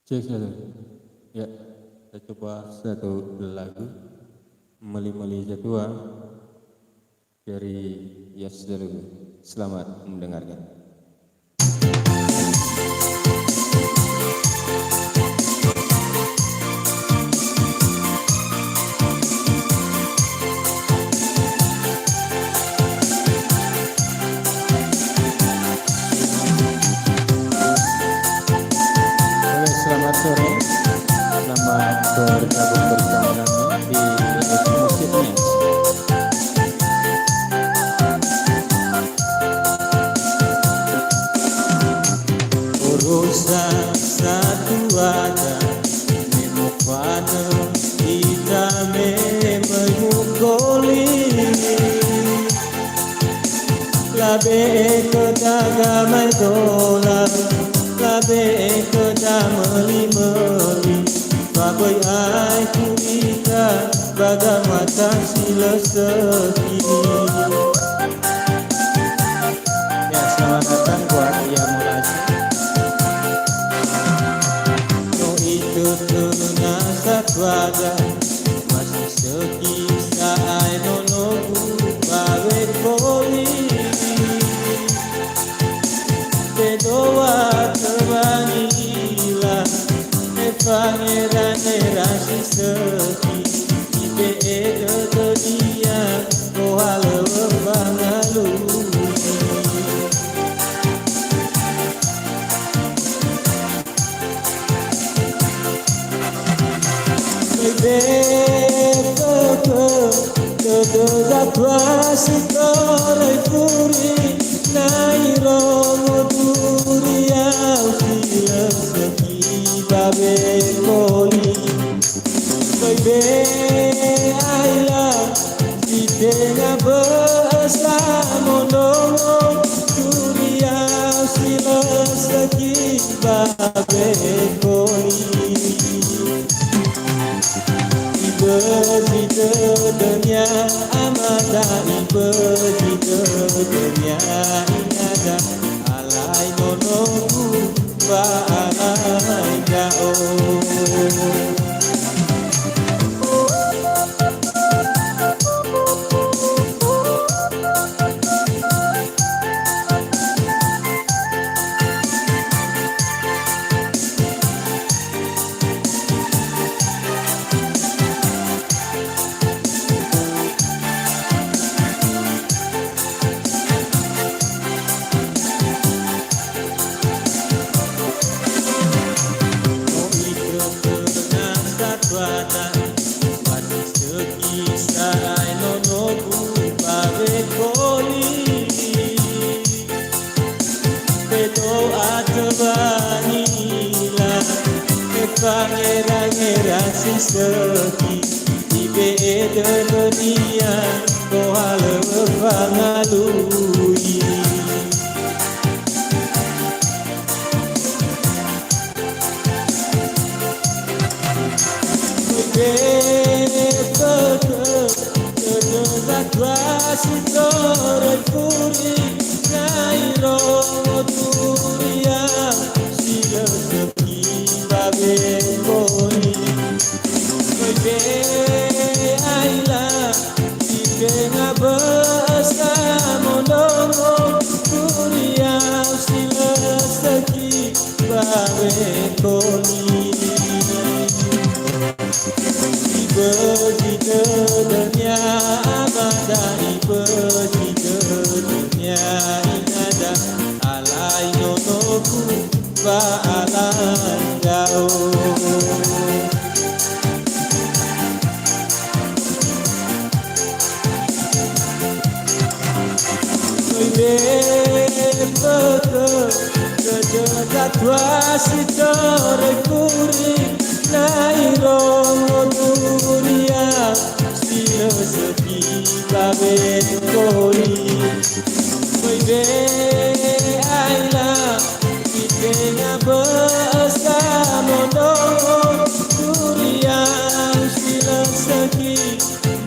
Cek satu. Ya, kita coba satu lagu Meli-Meli Jatua dari Yas Delugu. Selamat mendengarkan. Selamat sore, selamat bergabung bersama kami di Musiknya. Urusan satu ada memufana kita memukuli labe kedagamai dolar labe meli-meli bagai ai kurita bagai mata sila sekini. Ya, selamat datang buat yang mulai. No itu tuna satwada masih sekisah ai nonogu bagai koli bedoa terbangilah pangeran erasi seki ibe ke dia kohale bangalu ibe ke zatwa sikore puri nairo duria usila seki babe koli babe aila di tengah bersama mono dunia sila seki babe koli ibe di dunia amada ibe di dunia inada alai mono ba pangeran-erasi seki ibe dunia kohale bangalui ibe zatwa sitore puri nairo dunia sila seki babe koli babe aila ike ngabasa monomo dunia sila seki babe koli ibe di dunia amada ibe di dunia inada alai nonoku ba alai gao zatwa sitore kuri nairo dunia sila seki babe koli babe aila ikenya bersama mono dunia sila seki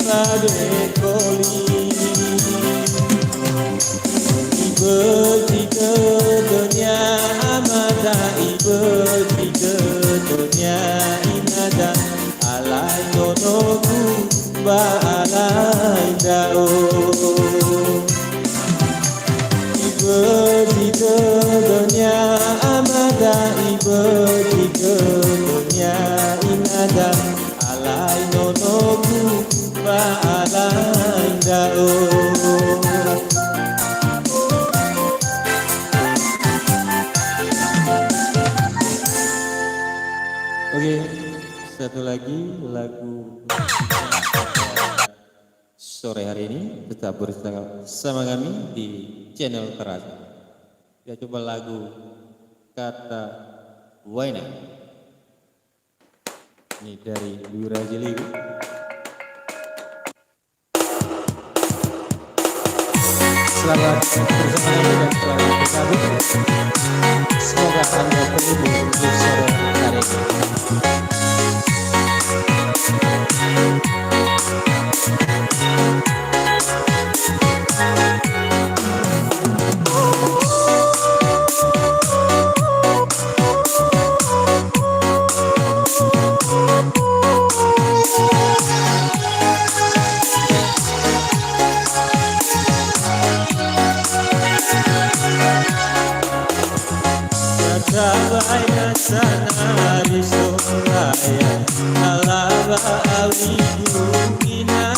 babe koli ibe di dunia amada ibe di alai dao ibe di dunia amada ibe di dunia inada alai nonoku ba alai dao. Oke, satu lagi lagu sore hari ini tetap bersama kami di channel Terasa. Kita coba lagu Kata Waina. Ini dari Lura Jeliwi. Selamat bersama kami dan selamat bergabung. Semoga Anda terhibur di sore hari ini. Waina sana di Soraya alaba awiku ina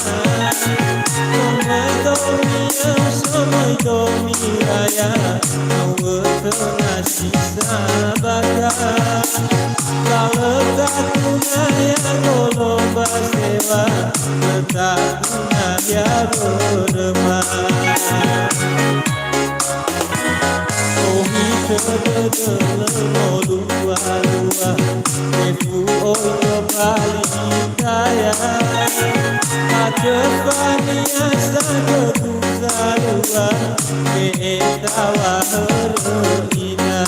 somai domi raya awetnasi sabaka kalau takuna ya kolo basewa takuna ya beremah. Lua Efu oyo bali kaya Akefani asa ketuzalua Keetawa heroina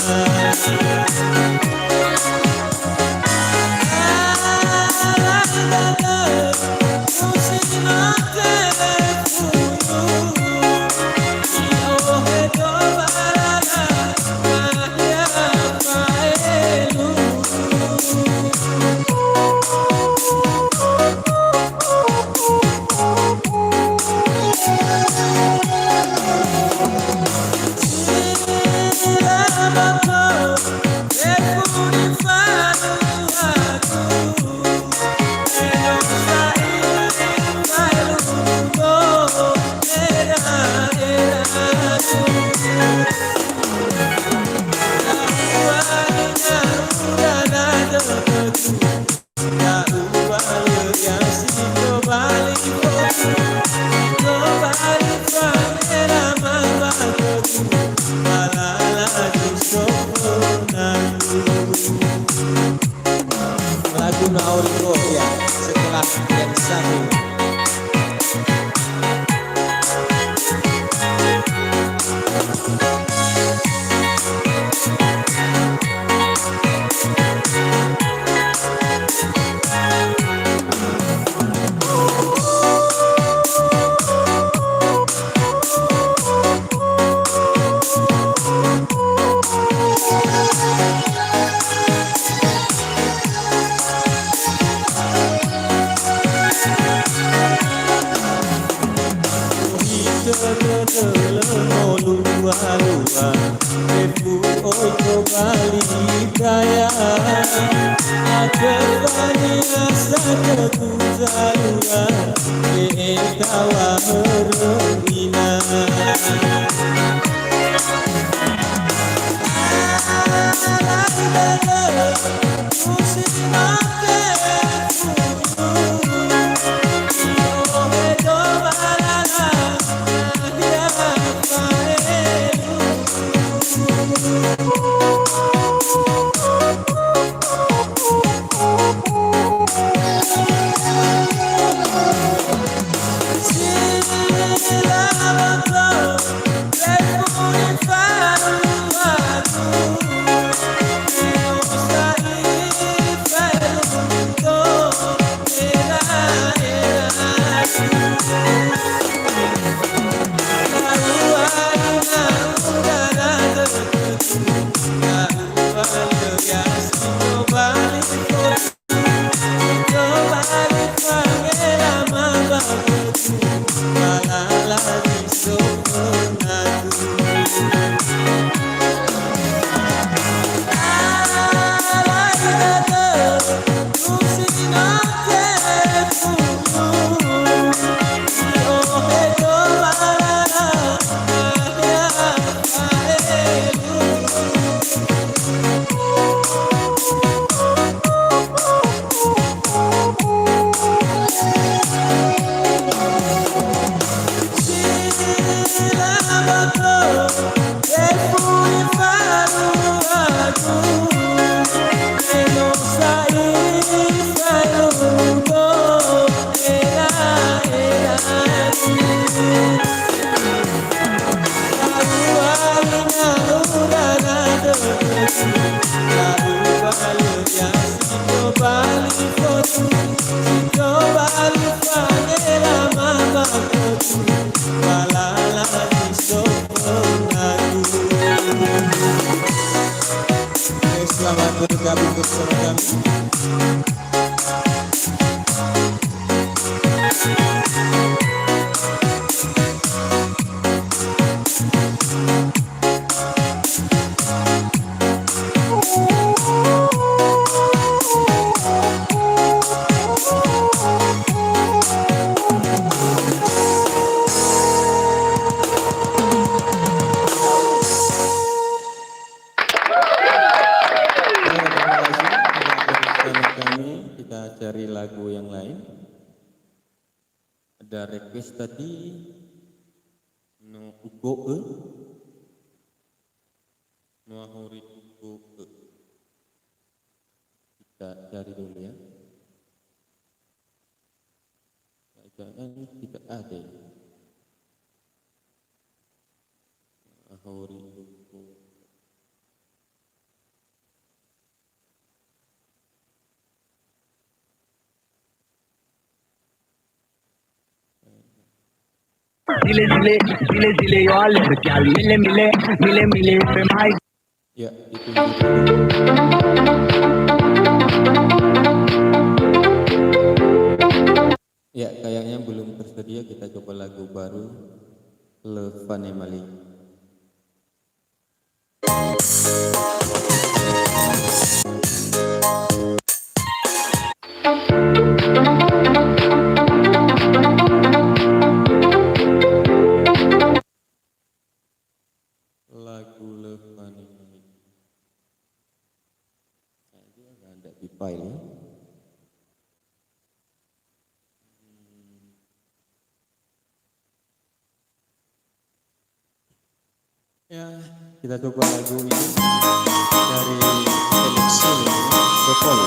lagu Nauriko ya setelah yang satu. Lua Efu oyo bali kaya Akefani asa ketuzalua Keetawa heroina bergabung bersama kami. Kita cari lagu yang lain. Ada request tadi no ugo no ahori ugo. Kita cari dulu ya. Jangan tidak ada ya. Ahori ugo. Zile zile zile zile yo alergia mile mile mile mile pe mai. Ya, itu. Ya, kayaknya belum tersedia. Kita coba lagu baru Le Vanemali. Lagu Le Vanemali. Saya nggak ada di file ya. Ya, kita coba lagu ini dari seleksi Sepol.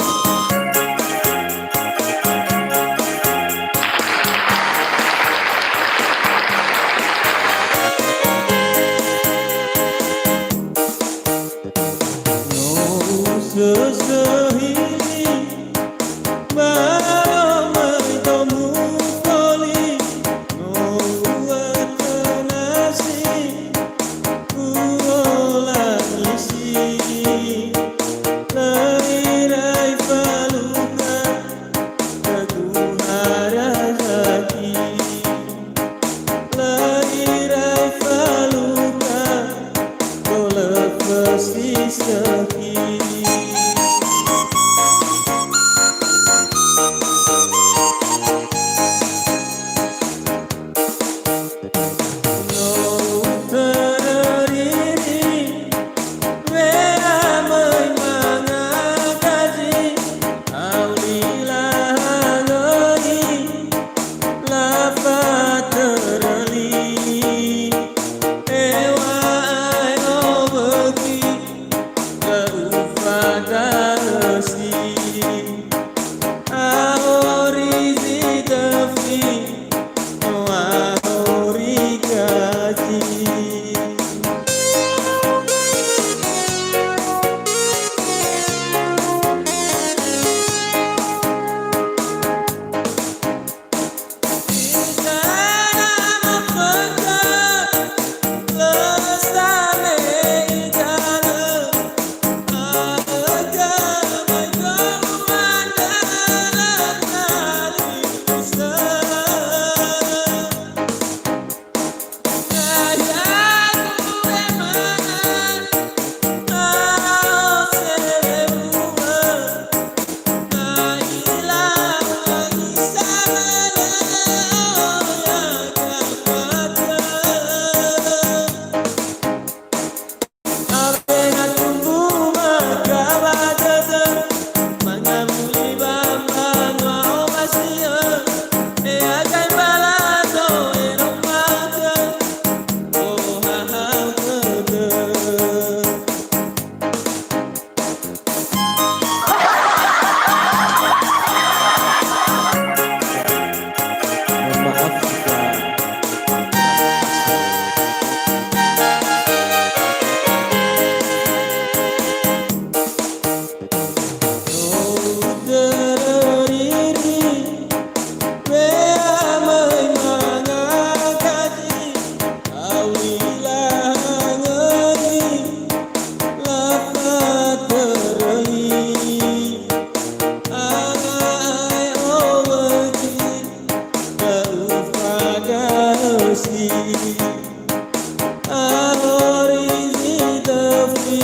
Ahori kasih ahori zitafi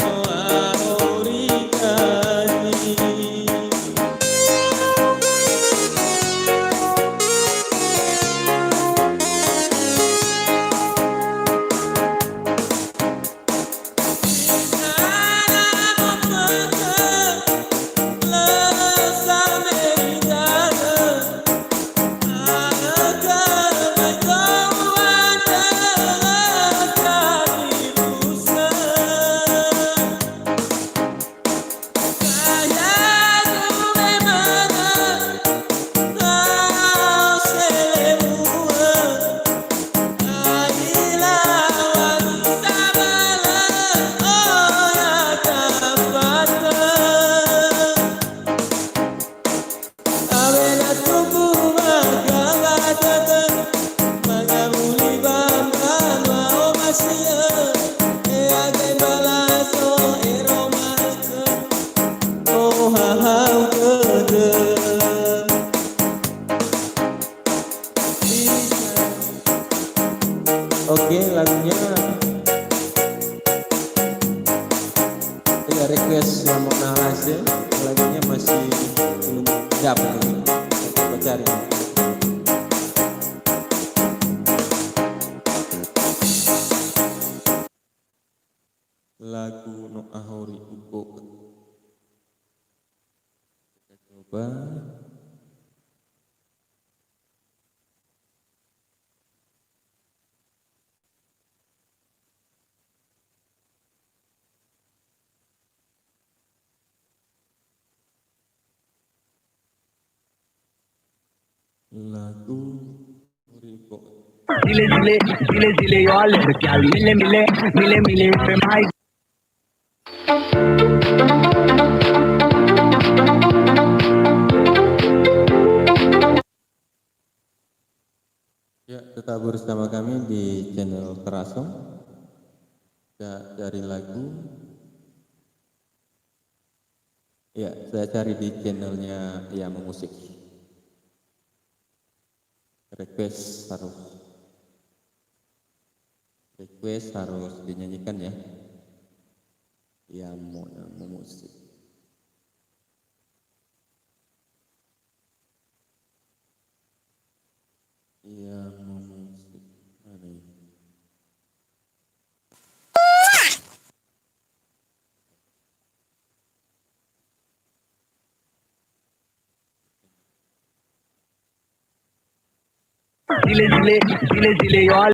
ahori kasih. Oke, lagunya ya request yang mau nahas ya. Lagunya masih belum dapat ini. Coba cari. Lagu No Ahori Uko. Kita coba. Lagu Riko. Zile zile, zile zile, yo alle girl, mille mille, mille mille, for my Ya, tetap bersama kami di channel Terasong. Ya, cari lagu. Ya, saya cari di channelnya ya Musik. Request harus dinyanyikan ya. Ya, mau musik. Ya, mau musik. Mana ini? zile zile, zile zile, yo alle